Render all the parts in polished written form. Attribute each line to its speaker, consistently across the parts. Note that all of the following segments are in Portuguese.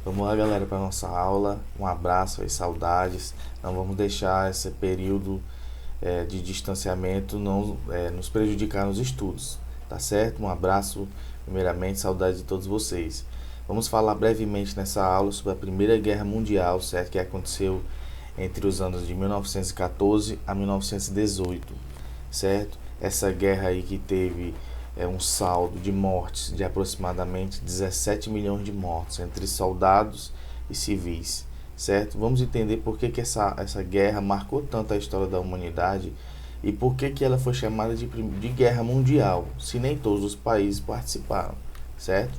Speaker 1: Vamos lá, galera, para nossa aula. Um abraço e saudades. Não vamos deixar esse período de distanciamento não nos prejudicar nos estudos, tá certo? Um abraço, primeiramente, saudades de todos vocês. Vamos falar brevemente nessa aula sobre a Primeira Guerra Mundial, certo? Que aconteceu entre os anos de 1914 a 1918, certo? Essa guerra aí que teve um saldo de mortes de aproximadamente 17 milhões de mortos entre soldados e civis, certo? Vamos entender por que essa guerra marcou tanto a história da humanidade e por que ela foi chamada de guerra mundial, se nem todos os países participaram, certo?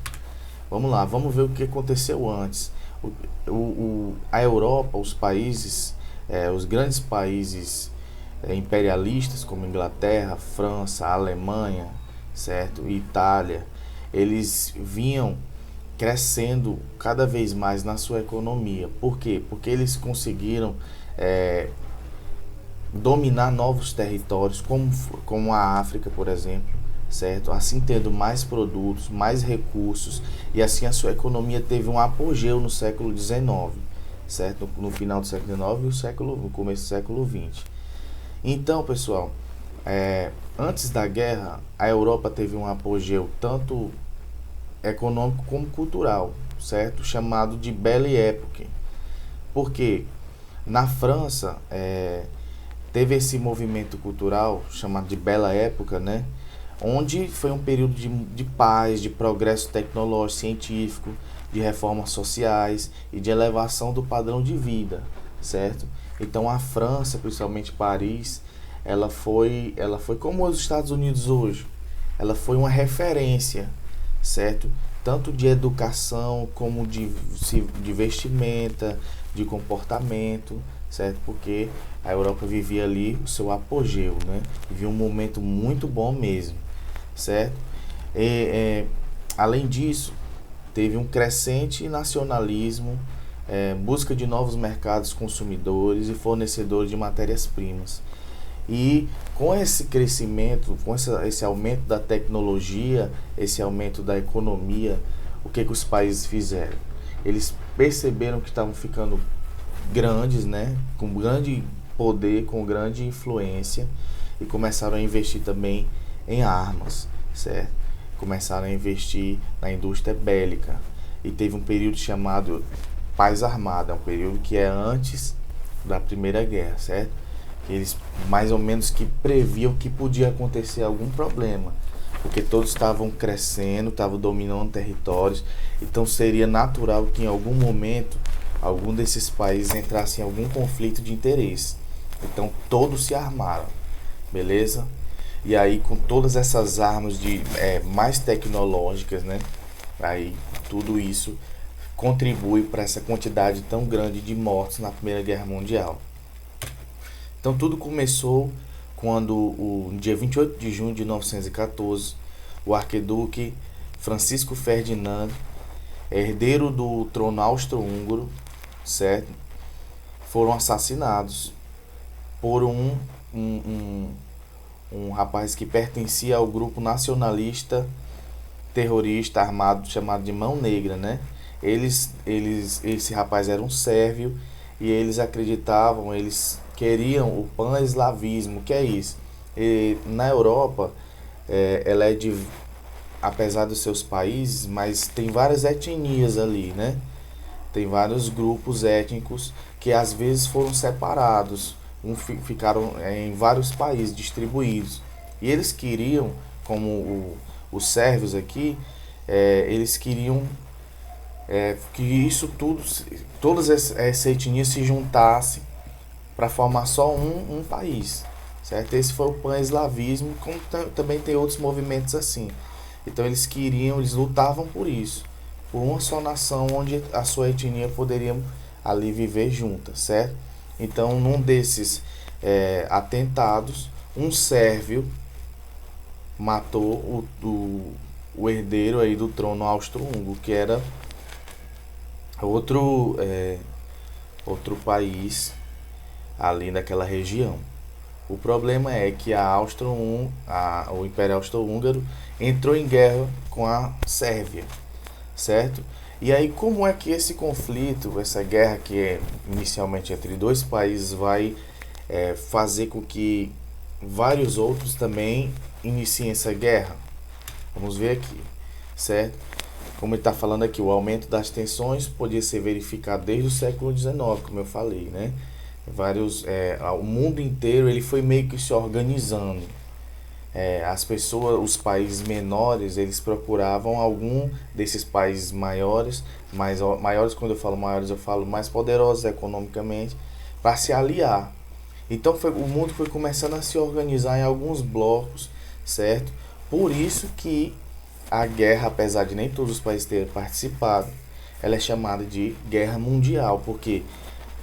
Speaker 1: Vamos lá, vamos ver o que aconteceu antes. A Europa, os países, os grandes países imperialistas como Inglaterra, França, Alemanha, certo? E Itália, eles vinham crescendo cada vez mais na sua economia. Por quê? Porque eles conseguiram dominar novos territórios, como a África, por exemplo, certo? Assim tendo mais produtos, mais recursos, e assim a sua economia teve um apogeu no século XIX, certo? No final do século XIX e no começo do século XX. Então, pessoal, antes da guerra, a Europa teve um apogeu tanto econômico como cultural, certo? Chamado de Belle Époque. Porque na França teve esse movimento cultural chamado de Bela Época, né? Onde foi um período de paz, de progresso tecnológico, científico, de reformas sociais e de elevação do padrão de vida, certo? Então a França, principalmente Paris, ela foi como os Estados Unidos hoje. Ela foi uma referência, certo? Tanto de educação como de vestimenta, de comportamento, certo? Porque a Europa vivia ali o seu apogeu, né? Vivia um momento muito bom mesmo, certo? Além disso, teve um crescente nacionalismo, busca de novos mercados consumidores e fornecedores de matérias-primas. E com esse crescimento, com esse aumento da tecnologia, esse aumento da economia, o que os países fizeram? Eles perceberam que estavam ficando grandes, né? Com grande poder, com grande influência, e começaram a investir também em armas, certo? Começaram a investir na indústria bélica. E teve um período chamado Paz Armada, um período que é antes da Primeira Guerra, certo? Eles mais ou menos que previam que podia acontecer algum problema, porque todos estavam crescendo, estavam dominando territórios, então seria natural que em algum momento algum desses países entrasse em algum conflito de interesse. Então todos se armaram, beleza? E aí com todas essas armas mais tecnológicas, né? Aí tudo isso contribui para essa quantidade tão grande de mortos na Primeira Guerra Mundial. Então tudo começou quando, no dia 28 de junho de 1914, o arquiduque Francisco Ferdinand, herdeiro do trono austro-húngaro, certo? Foram assassinados por um rapaz que pertencia ao grupo nacionalista terrorista armado chamado de Mão Negra, né? Esse rapaz era um sérvio e eles acreditavam, eles queriam o pan-eslavismo, que é isso. E na Europa, ela apesar dos seus países, mas tem várias etnias ali, né? Tem vários grupos étnicos que às vezes foram separados, ficaram em vários países distribuídos. E eles queriam, como os sérvios aqui, eles queriam que isso tudo, todas essas etnias se juntassem para formar só um país, certo? Esse foi o pan-eslavismo, como também tem outros movimentos assim. Então eles lutavam por isso, por uma só nação onde a sua etnia poderia ali viver junta, certo? Então num desses atentados, um sérvio matou o herdeiro aí do trono austro-húngaro, que era outro país ali naquela região. O problema é que o Império Austro-Húngaro entrou em guerra com a Sérvia, certo? E aí, como é que esse conflito, essa guerra que é inicialmente entre dois países, vai fazer com que vários outros também iniciem essa guerra? Vamos ver aqui, certo? Como ele está falando aqui, o aumento das tensões podia ser verificado desde o século XIX, como eu falei, né? O mundo inteiro ele foi meio que se organizando. As pessoas, os países menores, eles procuravam algum desses países maiores, maiores, quando eu falo mais poderosos economicamente, para se aliar. Então o mundo foi começando a se organizar em alguns blocos, certo? Por isso que a guerra, apesar de nem todos os países terem participado, ela é chamada de guerra mundial, porque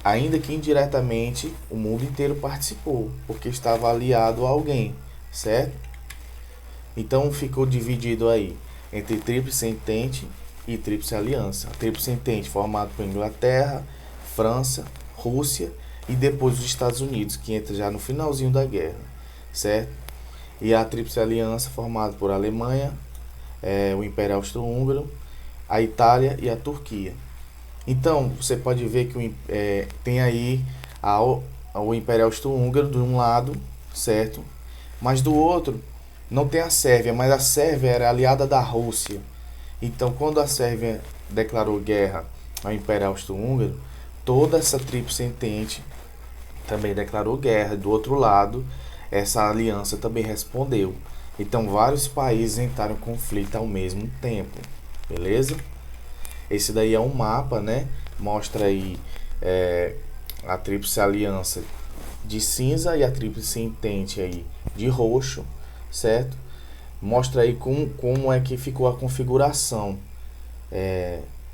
Speaker 1: ainda que indiretamente o mundo inteiro participou, porque estava aliado a alguém, certo? Então ficou dividido aí entre Tríplice Entente e Tríplice Aliança. A Tríplice Entente formado por Inglaterra, França, Rússia e depois os Estados Unidos, que entra já no finalzinho da guerra, certo? E a Tríplice Aliança formada por Alemanha, o Império Austro-Húngaro, a Itália e a Turquia. Então, você pode ver que tem aí o Império Austro-Húngaro de um lado, certo? Mas do outro não tem a Sérvia, mas a Sérvia era aliada da Rússia. Então, quando a Sérvia declarou guerra ao Império Austro-Húngaro, toda essa Tríplice Entente também declarou guerra. Do outro lado, essa aliança também respondeu. Então, vários países entraram em conflito ao mesmo tempo, beleza? Esse daí é um mapa, né? Mostra aí a Tríplice Aliança de cinza e a Tríplice Entente aí de roxo, certo? Mostra aí como é que ficou a configuração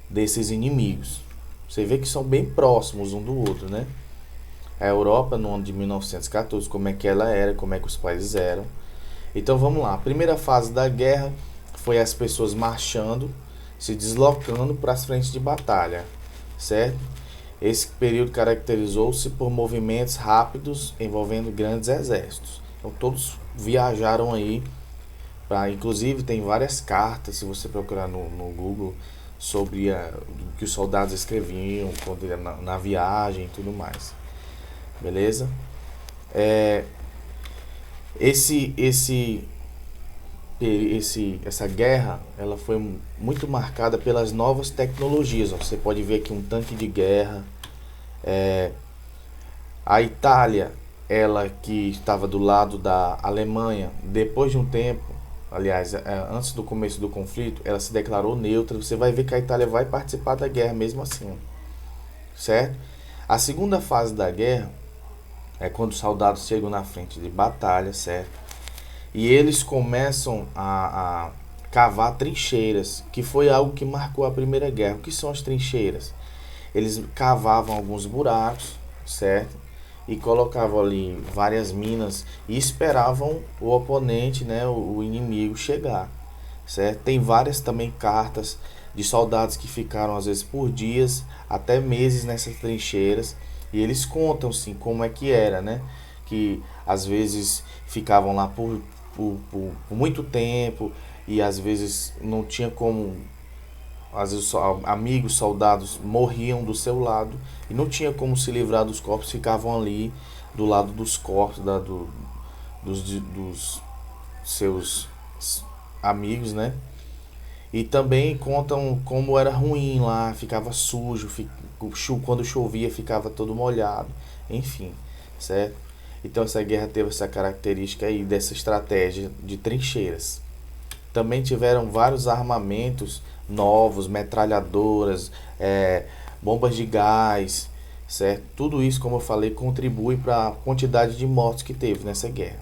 Speaker 1: desses inimigos. Você vê que são bem próximos um do outro, né? A Europa no ano de 1914, como é que ela era, como é que os países eram. Então vamos lá. A primeira fase da guerra foi as pessoas marchando, se deslocando para as frentes de batalha, certo? Esse período caracterizou-se por movimentos rápidos envolvendo grandes exércitos. Então todos viajaram aí, inclusive tem várias cartas, se você procurar no Google, sobre o que os soldados escreviam quando na viagem e tudo mais. Beleza? Essa guerra ela foi muito marcada pelas novas tecnologias. Você pode ver aqui um tanque de guerra. A Itália, ela que estava do lado da Alemanha, depois de um tempo, aliás, antes do começo do conflito, ela se declarou neutra. Você vai ver que a Itália vai participar da guerra mesmo assim, certo? A segunda fase da guerra é quando os soldados chegam na frente de batalha, certo? E eles começam a cavar trincheiras, que foi algo que marcou a Primeira Guerra. O que são as trincheiras? Eles cavavam alguns buracos, certo? E colocavam ali várias minas e esperavam o oponente, né, o inimigo chegar, certo? Tem várias também cartas de soldados que ficaram às vezes por dias, até meses nessas trincheiras, e eles contam sim como é que era, né? Que às vezes ficavam lá por muito tempo e às vezes não tinha como, às vezes amigos, soldados morriam do seu lado e não tinha como se livrar dos corpos, ficavam ali do lado dos corpos dos seus amigos, né? E também contam como era ruim lá, ficava sujo, quando chovia ficava todo molhado, enfim, certo? Então essa guerra teve essa característica aí dessa estratégia de trincheiras. Também tiveram vários armamentos novos, metralhadoras, bombas de gás, certo? Tudo isso, como eu falei, contribui para a quantidade de mortos que teve nessa guerra.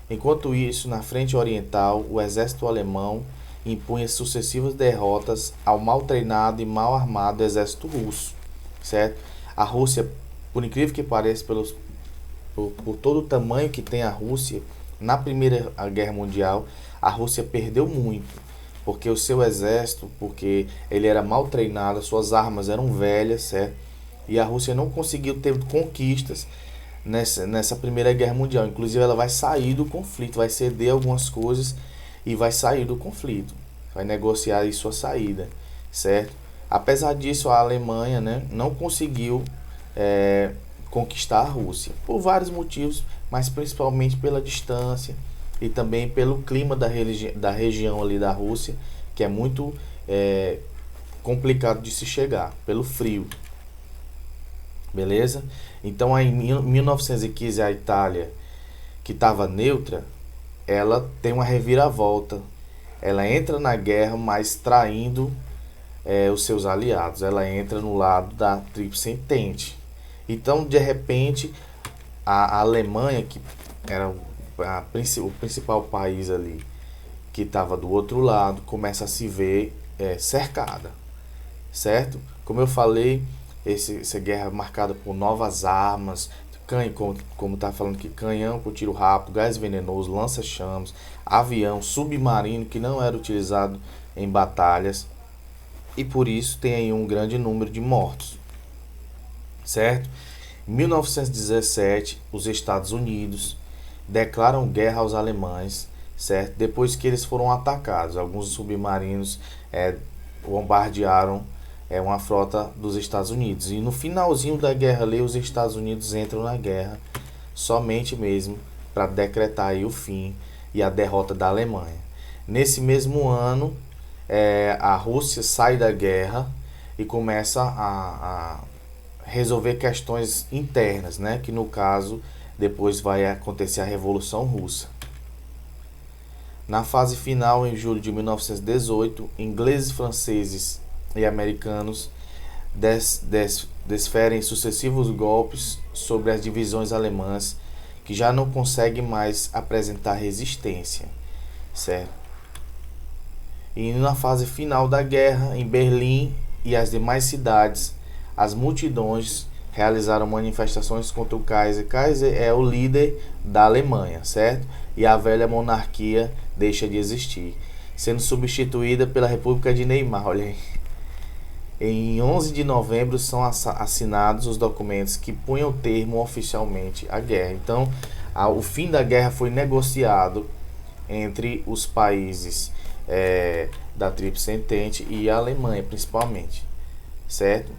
Speaker 1: Enquanto isso, na frente oriental, o exército alemão impunha sucessivas derrotas ao mal treinado e mal armado exército russo, certo? A Rússia, por incrível que pareça, por todo o tamanho que tem a Rússia, na Primeira Guerra Mundial, a Rússia perdeu muito, porque o seu exército, porque ele era mal treinado, as suas armas eram velhas, certo? E a Rússia não conseguiu ter conquistas nessa Primeira Guerra Mundial. Inclusive ela vai sair do conflito, vai ceder algumas coisas e vai sair do conflito, vai negociar aí sua saída. certo? Apesar disso, a Alemanha, né, não conseguiu conquistar a Rússia, por vários motivos, mas principalmente pela distância e também pelo clima da região ali da Rússia, que é muito complicado de se chegar, pelo frio, beleza? Então, aí, em 1915, a Itália, que estava neutra, ela tem uma reviravolta. Ela entra na guerra, mas traindo os seus aliados. Ela entra no lado da Tríplice Entente. Então, de repente, a Alemanha, que era o principal país ali, que estava do outro lado, começa a se ver cercada, certo? Como eu falei, essa guerra é marcada por novas armas, como tá falando aqui, canhão com tiro rápido, gás venenoso, lança-chamas, avião, submarino que não era utilizado em batalhas, e por isso tem aí um grande número de mortos, certo? Em 1917, os Estados Unidos declaram guerra aos alemães, certo? Depois que eles foram atacados, alguns submarinos bombardearam uma frota dos Estados Unidos. E no finalzinho da guerra ali, os Estados Unidos entram na guerra somente mesmo para decretar aí o fim e a derrota da Alemanha. Nesse mesmo ano, a Rússia sai da guerra e começa a resolver questões internas, né? Que no caso depois vai acontecer a Revolução Russa. Na fase final, em julho de 1918, ingleses, franceses e americanos desferem sucessivos golpes sobre as divisões alemãs que já não conseguem mais apresentar resistência, certo? E na fase final da guerra, em Berlim e as demais cidades, as multidões realizaram manifestações contra o Kaiser. Kaiser é o líder da Alemanha, certo? E a velha monarquia deixa de existir, sendo substituída pela República de Weimar. Olha aí. Em 11 de novembro são assinados os documentos que punham termo oficialmente à guerra. Então, o fim da guerra foi negociado entre os países da Tríplice Entente e a Alemanha, principalmente, certo?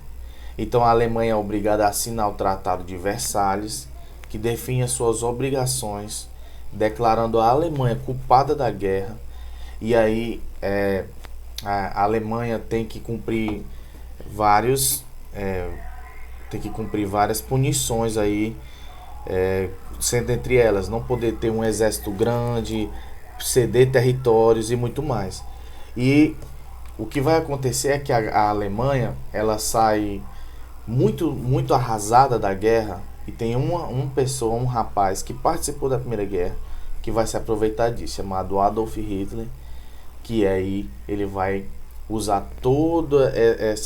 Speaker 1: Então, a Alemanha é obrigada a assinar o Tratado de Versalhes, que define as suas obrigações, declarando a Alemanha culpada da guerra. E aí, a Alemanha tem que cumprir várias punições aí, sendo entre elas não poder ter um exército grande, ceder territórios e muito mais. E o que vai acontecer é que a Alemanha ela sai muito arrasada da guerra, e tem um rapaz que participou da Primeira Guerra que vai se aproveitar disso, chamado Adolf Hitler, que aí ele vai usar todo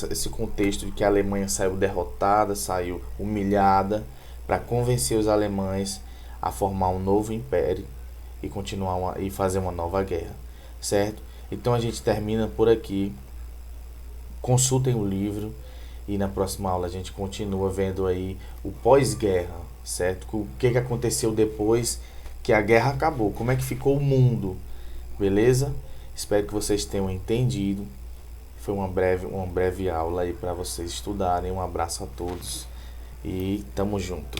Speaker 1: esse contexto de que a Alemanha saiu derrotada, saiu humilhada, para convencer os alemães a formar um novo império e continuar e fazer uma nova guerra, certo? Então a gente termina por aqui. Consultem o livro e na próxima aula a gente continua vendo aí o pós-guerra, certo? O que aconteceu depois que a guerra acabou, como é que ficou o mundo, beleza? Espero que vocês tenham entendido. Foi uma breve aula aí para vocês estudarem. Um abraço a todos e tamo junto.